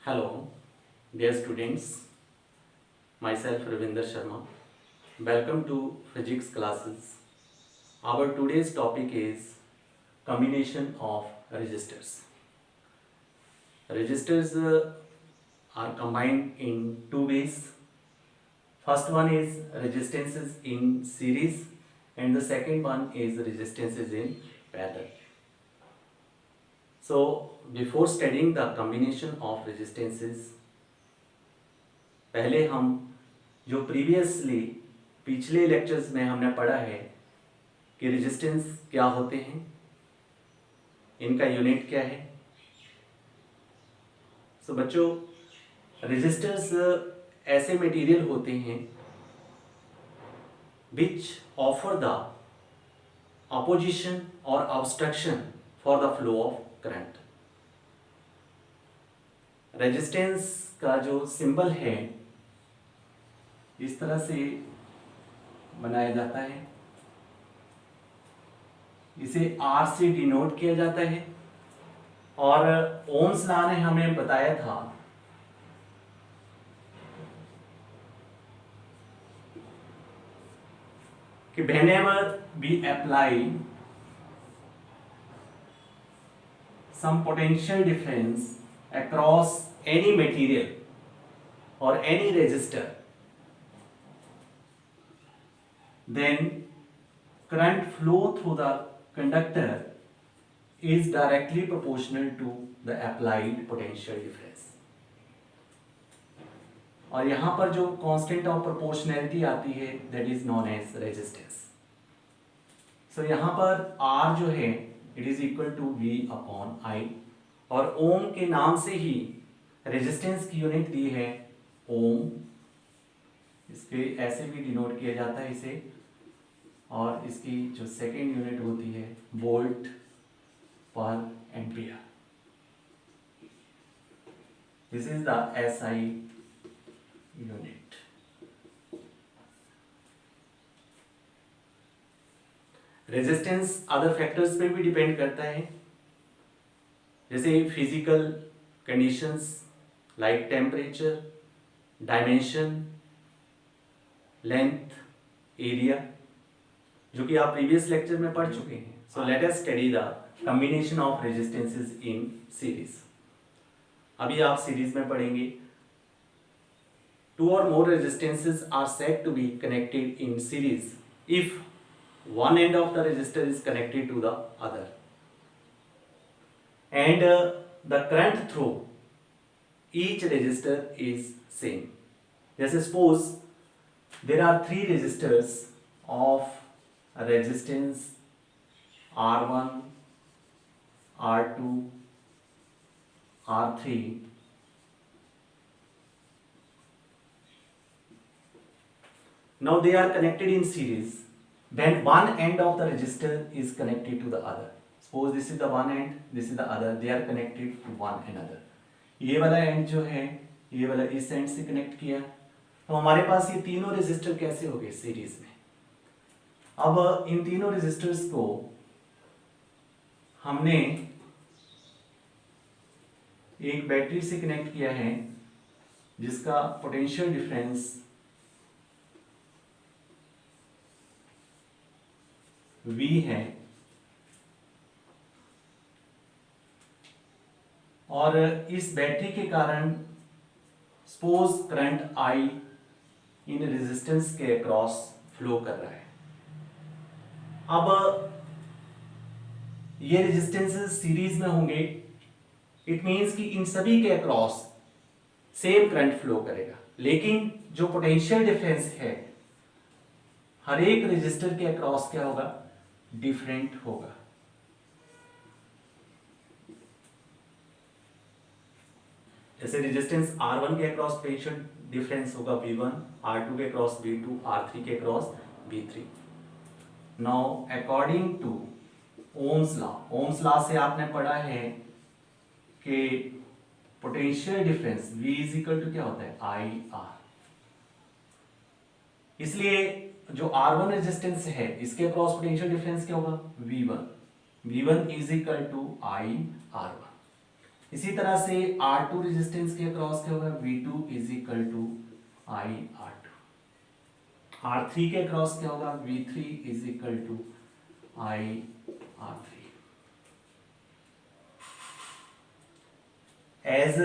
Hello, dear students. Myself Ravinder Sharma. Welcome to physics classes. Our today's topic is combination of resistors. Resistors are combined in two ways. First one is resistances in series and the second one is resistances in parallel. So before studying the combination of resistances, पहले हम जो previously पिछले lectures में हमने पढ़ा है कि resistance क्या होते हैं, इनका यूनिट क्या है। सो बच्चों, रेजिस्टर्स ऐसे मटेरियल होते हैं विच ऑफर द अपोजिशन और obstruction for the flow of current. Resistance का जो सिंबल है इस तरह से बनाया जाता है, इसे R से डिनोट किया जाता है और ओम्स लॉ ने हमें बताया था कि whenever we apply some potential difference across any material or any resistor, then current flow through the conductor is directly proportional to the applied potential difference. और यहाँ पर जो कांस्टेंट ऑफ प्रोपोर्शनैलिटी आती है that is known as resistance. So यहाँ पर R जो है it is equal to V upon I और ओम के नाम से ही रेजिस्टेंस की यूनिट दी है ओम, इसके ऐसे भी डिनोट किया जाता है इसे, और इसकी जो सेकेंड यूनिट होती है वोल्ट पर ampere. This is the SI unit. Resistance other factors पे भी डिपेंड करता है, जैसे physical conditions like temperature, dimension, length, area, जो कि आप प्रीवियस लेक्चर में पढ़ चुके हैं। So let us study the combination of resistances in series. अभी आप सीरीज में पढ़ेंगे two or more resistances are said to be connected in series if one end of the resistor is connected to the other and the current through each resistor is same. जैसे suppose there are three resistors of resistance R1, R2, R3, now they are connected in series, then one end of the resistor is connected to the other. Suppose this is the one end, this is the other, they are connected to one another. ये वाला and जो है ये वाला इस and से connect किया, तो हमारे पास ये तीनों रेजिस्टर कैसे हो गए सीरीज में। अब इन तीनों रेजिस्टर्स को हमने एक बैटरी से कनेक्ट किया है जिसका पोटेंशियल डिफरेंस V है और इस बैटरी के कारण suppose current I in resistance के अक्रॉस फ्लो कर रहा है। अब ये रेजिस्टेंसेस सीरीज में होंगे, इट मींस कि इन सभी के अक्रॉस सेम करंट फ्लो करेगा, लेकिन जो पोटेंशियल डिफरेंस है हर एक रेजिस्टर के अक्रॉस क्या होगा, डिफरेंट होगा। जैसे रेजिस्टेंस R1 के अक्रॉस पोटेंशियल डिफरेंस होगा V1, R2 के अक्रॉस V2, R3 के across V3। Now according to Ohm's law से आपने पढ़ा है कि potential difference V is equal to क्या होता है IR। इसलिए जो R1 रेजिस्टेंस है इसके अक्रॉस पोटेंशियल डिफरेंस क्या होगा V1 is equal to I R1। इसी तरह से R2 रेजिस्टेंस के अक्रॉस क्या होगा, V2 is equal to I R2। R3 के अक्रॉस क्या होगा, V3 is equal to I R3। As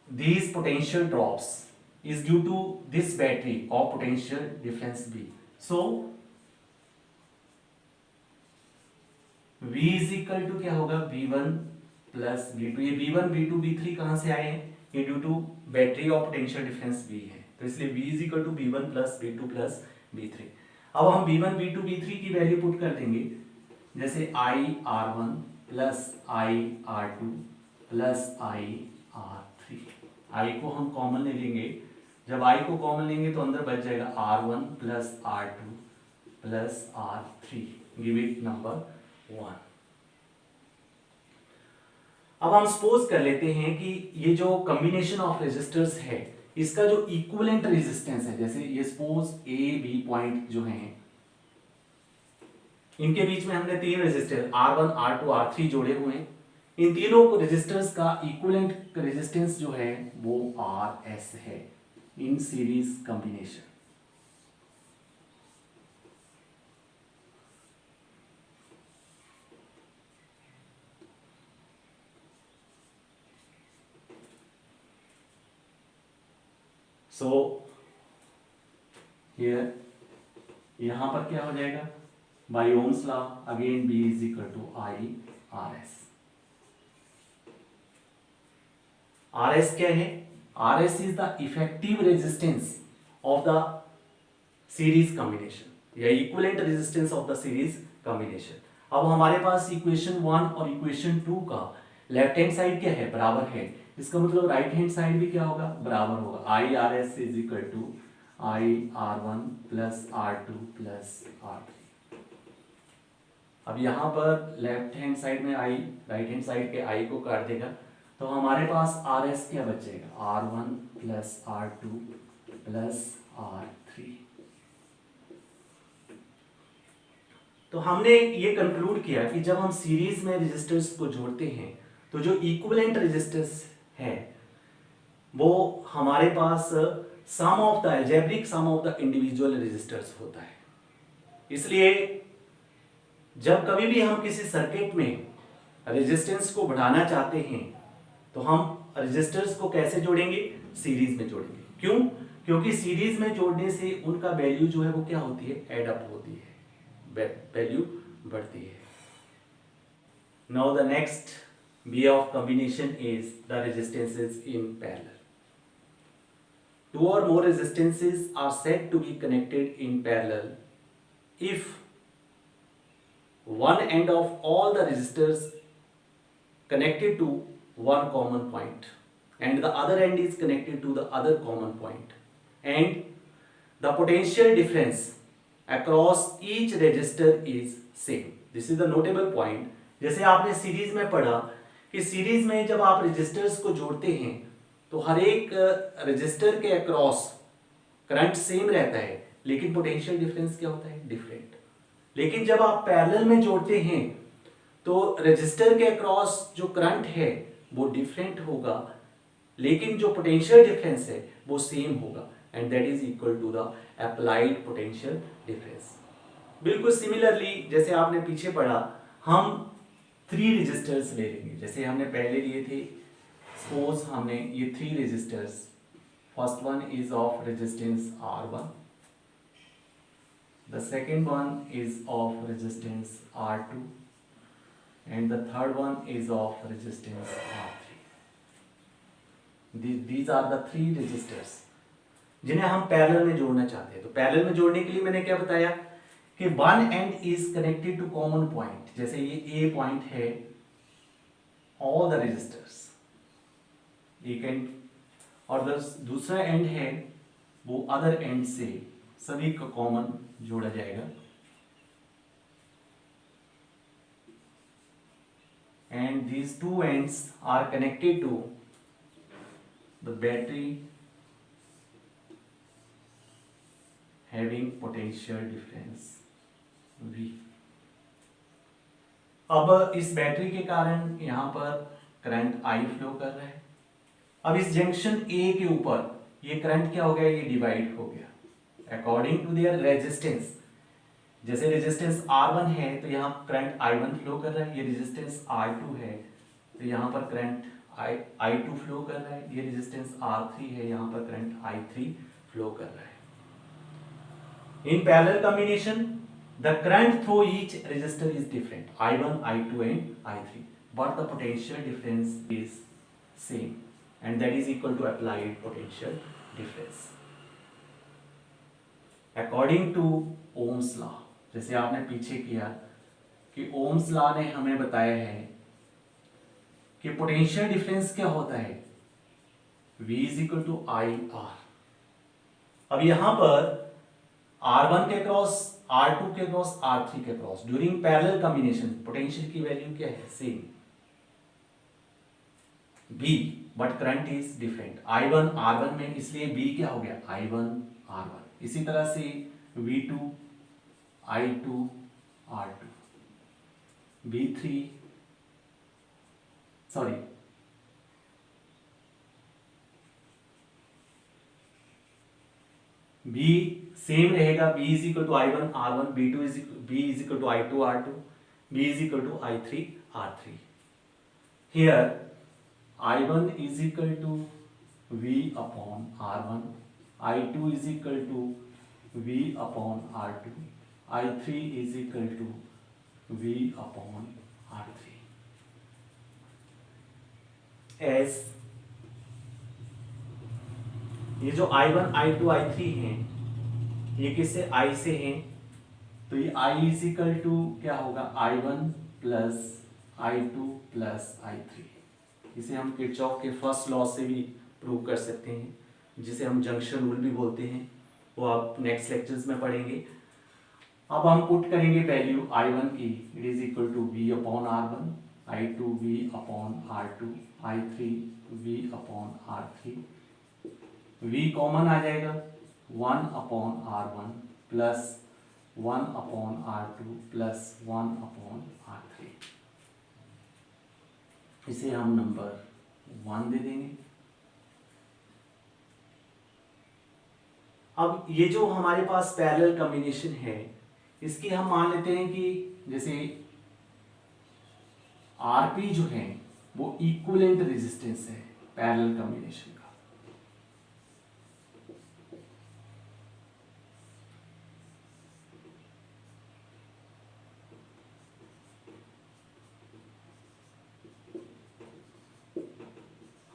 these potential drops is due to this battery of potential difference V, so V is equal to क्या होगा, V1 plus V2। ये V1 V2 V3 कहाँ से आए हैं, ये due to battery of potential difference V है, तो इसलिए V is equal to V1 plus V2 plus V3। अब हम V1 V2 V3 की वैल्यू पुट कर देंगे, जैसे I R1 plus I R2 plus I R3। I को हम कॉमन ले लेंगे, जब I को कॉमन लेंगे तो अंदर बच जाएगा R1 plus R2 plus R3, give it number 1। अब हम सपोज कर लेते हैं कि ये जो कॉम्बिनेशन ऑफ रेजिस्टर्स है इसका जो इक्विवेलेंट रेजिस्टेंस है, जैसे ये सपोज ए बी पॉइंट जो हैं इनके बीच में हमने तीन रेजिस्टर R1 R2 R3 जोड़े हुए हैं, इन तीनों रेजिस्टर्स का इक्विवेलेंट रेजिस्टेंस जो है वो RS है in series combination. So here यहां पर क्या हो जाएगा, by Ohm's law again B is equal to I RS। RS क्या है, RS is the effective resistance of the series combination या equivalent resistance of the series combination. अब हमारे पास इक्वेशन 1 और इक्वेशन 2 का लेफ्ट हैंड साइड क्या है, बराबर है, इसका मतलब राइट हैंड साइड भी क्या होगा, बराबर होगा। I RS is equal to I R1 plus R2 plus R3। अब यहाँ पर लेफ्ट हैंड साइड में I राइट हैंड साइड के I को काट देगा तो हमारे पास RS क्या बचेगा, R1 plus R2 plus R3। तो हमने ये कंक्लूड किया कि जब हम सीरीज में रेजिस्टर्स को जोड़ते हैं तो जो इक्विवेलेंट रेजिस्टेंस है वो हमारे पास sum of the algebraic sum of the individual resistors होता है। इसलिए जब कभी भी हम किसी सर्किट में रेजिस्टेंस को बढ़ाना चाहते हैं तो हम रेजिस्टर्स को कैसे जोड़ेंगे, सीरीज में जोड़ेंगे। क्यों, क्योंकि सीरीज में जोड़ने से उनका वैल्यू जो है वो क्या होती है, एड अप होती है, वैल्यू बढ़ती है। Now the next way of combination is the resistances in parallel. Two or more resistances are said to be connected in parallel if one end of all the resistors connected to one common point and the other end is connected to the other common point and the potential difference across each resistor is same. This is the notable point. जैसे आपने series में पढ़ा कि series में जब आप resistors को जोड़ते हैं तो हर एक रेजिस्टर के अक्रॉस करंट सेम रहता है लेकिन पोटेंशियल डिफरेंस क्या होता है, डिफरेंट। लेकिन जब आप पैरेलल में जोड़ते हैं तो रेजिस्टर के अक्रॉस जो करंट है वो डिफरेंट होगा लेकिन जो पोटेंशियल डिफरेंस है वो सेम होगा and that is equal to the applied potential difference. बिल्कुल सिमिलरली जैसे आपने पीछे पढ़ा हम 3 रेजिस्टर्स ले लेंगे, जैसे हमने पहले लिए थे, सपोज हमने ये 3 resistors, first one is of resistance R1, the second one is of resistance R2 and the third one is of resistance R3। These are the 3 resistors जिन्हें हम पैरेलल में जोड़ना चाहते हैं। तो पैरेलल में जोड़ने के लिए मैंने क्या बताया कि one end is connected to common point, जैसे ये ए पॉइंट है, ऑल द रेजिस्टर्स एक एंड, और दूसरा एंड है वो अदर एंड से सभी का कॉमन जोड़ा जाएगा and these two ends are connected to the battery having potential difference V। अब इस बैटरी के कारण यहाँ पर करंट I फ्लो कर रहा है। अब इस जंक्शन A के ऊपर ये करंट क्या हो गया, ये डिवाइड हो गया अकॉर्डिंग टू देयर रेजिस्टेंस। जैसे रेजिस्टेंस R1 है तो यहाँ करंट I1 फ्लो कर रहा है, ये रेजिस्टेंस R2 है तो यहाँ पर करंट I2 फ्लो कर रहा है, ये रेजिस्टेंस R3 है, यहाँ पर करंट I3 फ्लो कर रहा है। In parallel combination, the current through each resistor is different, I1, I2 and I3, but the potential difference is same, and that is equal to applied potential difference. According to Ohm's law, जैसे आपने पीछे किया कि Ohm's law ने हमें बताया है कि पोटेंशियल डिफरेंस क्या होता है, V is equal to IR। अब यहां पर R1 के क्रॉस, R2 के क्रॉस, R3 के cross during parallel combination potential की वैल्यू क्या है, same B, but current is different. I1 R1 में, इसलिए B क्या हो गया, I1 R1। इसी तरह से V2 I2 R2, B3 sorry B same रहेगा, B is equal to I1 R1, B2 is B is equal to I2 R2, B is equal to I3 R3। Here I1 is equal to V upon R1, I2 is equal to V upon R2, I3 is equal to V upon R3। As ये जो I1, I2, I3 हैं, ये किससे, I से हैं, तो ये I is equal to क्या होगा, I1 plus I2 plus I3। इसे हम किरचॉफ के फर्स्ट लॉ से भी प्रूव कर सकते हैं, जिसे हम जंक्शन रूल भी बोलते हैं, वो आप नेक्स्ट लेक्चर्स में पढ़ेंगे। अब हम पुट करेंगे वैल्यू I1 की, it is equal to V upon R1, I2 V upon R2, I3 V upon R3। V common आ जाएगा, 1 upon R1 plus 1 upon R2 plus 1 upon R3। इसे हम नंबर 1 दे देंगे। अब ये जो हमारे पास पैरेलल कॉम्बिनेशन है, इसकी हम मान लेते हैं कि जैसे RP जो है वो इक्विवेलेंट रेजिस्टेंस है पैरेलल कॉम्बिनेशन का।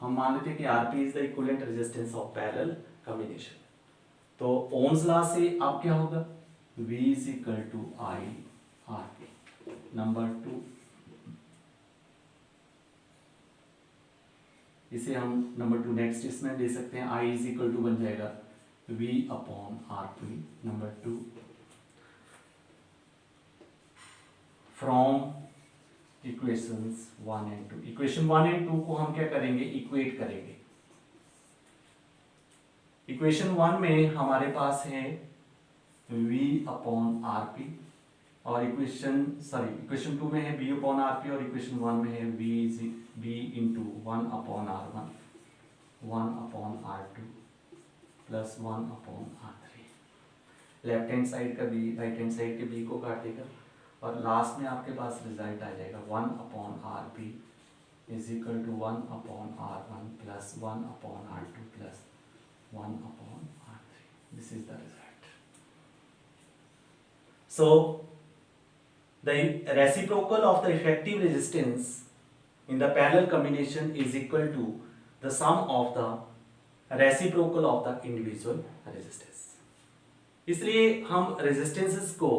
हम मान लेते हैं कि RP is the equivalent resistance of parallel combination. तो ओम्स लॉ से अब क्या होगा, V is equal to I RP। Number 2, इसे हम नंबर 2 नेक्स्ट इसमें दे सकते हैं, I इज इक्वल टू बन जाएगा V upon RP। Number 2, from equations 1 and 2, equation 1 and 2 को हम क्या करेंगे, इक्वेट करेंगे। इक्वेशन 1 में हमारे पास है V अपॉन RP, और इक्वेशन 2 में है B अपॉन RP, और इक्वेशन 1 में है B into 1 upon R1, 1 upon R2 plus 1 upon R3। Left hand side का B राइट हैंड साइड के B को काटेगा, और लास्ट में आपके पास रिजल्ट आ जाएगा 1 upon RP is equal to 1 upon R1 plus 1 upon R2 plus 1 upon R3. This is the result. So, the reciprocal of the effective resistance in the parallel combination is equal to the sum of the reciprocal of the individual resistance. इसलिए हम resistances को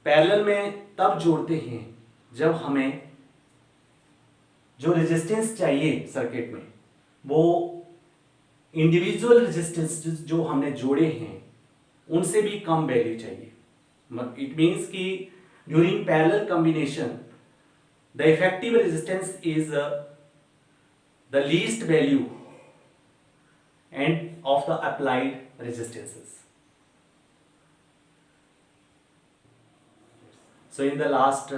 parallel में तब जोड़ते हैं जब हमें जो रेजिस्टेंस चाहिए सर्किट में वो इंडिविजुअल रेजिस्टेंस जो हमने जोड़े हैं उनसे भी कम वैल्यू चाहिए। इट मीन्स कि during parallel combination the effective resistance is the least value end of the applied resistances. So in the last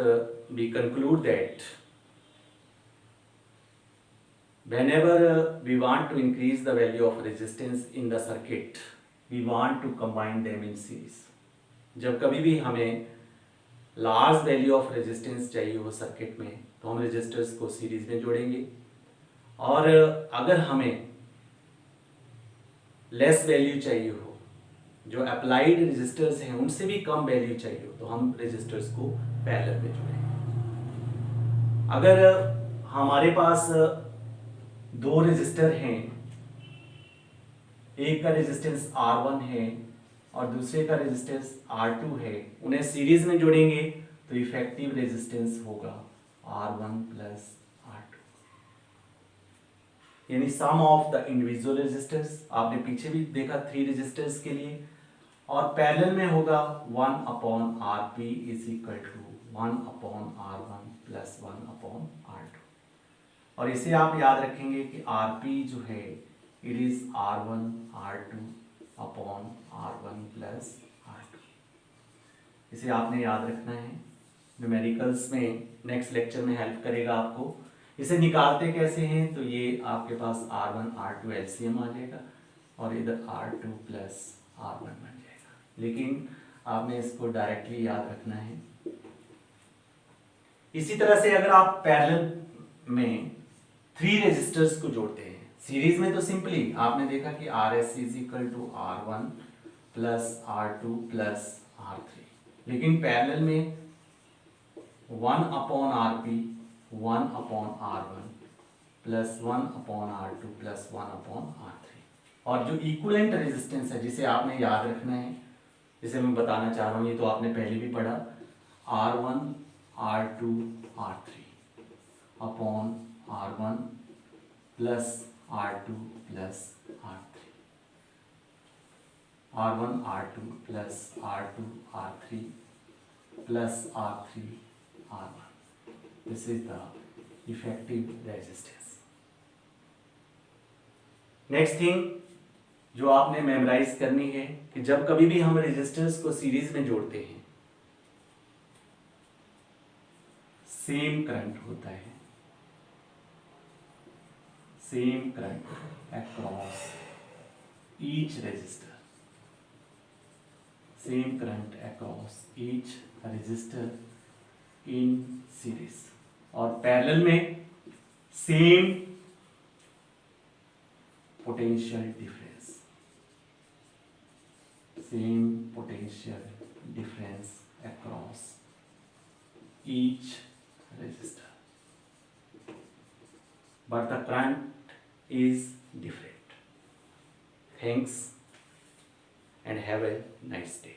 we conclude that whenever we want to increase the value of resistance in the circuit, we want to combine them in series. जब कभी भी हमें large value of resistance चाहिए हो circuit में, तो हम resistors को सीरीज में जोड़ेंगे, और अगर हमें लेस वैल्यू चाहिए हो, जो अप्लाइड रेजिस्टर्स हैं उनसे भी कम वैल्यू चाहिए हो, तो हम रेजिस्टर्स को पैरेलल में जोड़ेंगे। अगर हमारे पास दो रेजिस्टर हैं, एक का रेजिस्टेंस R1 है और दूसरे का रेजिस्टेंस R2 है, उन्हें सीरीज में जोड़ेंगे तो इफेक्टिव रेजिस्टेंस होगा R1 प्लस R2, यानी सम ऑफ द इंडिविजुअल रेजिस्टर्स। आपने पीछे भी देखा 3 रेजिस्टर्स के लिए, और पैरेलल में होगा 1/RP is equal to 1/R1 plus 1/R2। और इसे आप याद रखेंगे कि RP जो है it is R1 R2 upon R1 plus R2। इसे आपने याद रखना है, न्यूमेरिकल्स में नेक्स्ट लेक्चर में हेल्प करेगा आपको। इसे निकालते कैसे हैं, तो ये आपके पास R1 R2 एलसीएम आ जाएगा और इधर R2 प्लस R1 बन जाएगा, लेकिन आपने इसको डायरेक्टली याद रखना है। इसी तरह से अगर आप पैरेलल में 3 रेजिस्टर्स को जोड़ते हैं, सीरीज में तो सिंपली आपने देखा कि RS is equal to R1 plus R2 plus R3, लेकिन पैरेलल में 1/RP 1/R1 plus 1/R2 plus 1/R3, और जो इक्विवेलेंट रेजिस्टेंस है जिसे आपने याद रखना है, जिसे मैं बताना चाह रहा हूँ, ये तो आपने पहले भी पढ़ा, R1 R2 R3 upon R1 plus R2 plus R3, R1 R2 plus R2 R3 plus R3 R1, this is the effective resistance. Next thing जो आपने मेमोराइज करनी है कि जब कभी भी हम रेजिस्टर्स को सीरीज में जोड़ते हैं, सेम करंट होता है, same current across each resistor, same current across each resistor in series, और पैरेलल में same potential difference, same potential difference across each resistor, but the current is different. Thanks and have a nice day.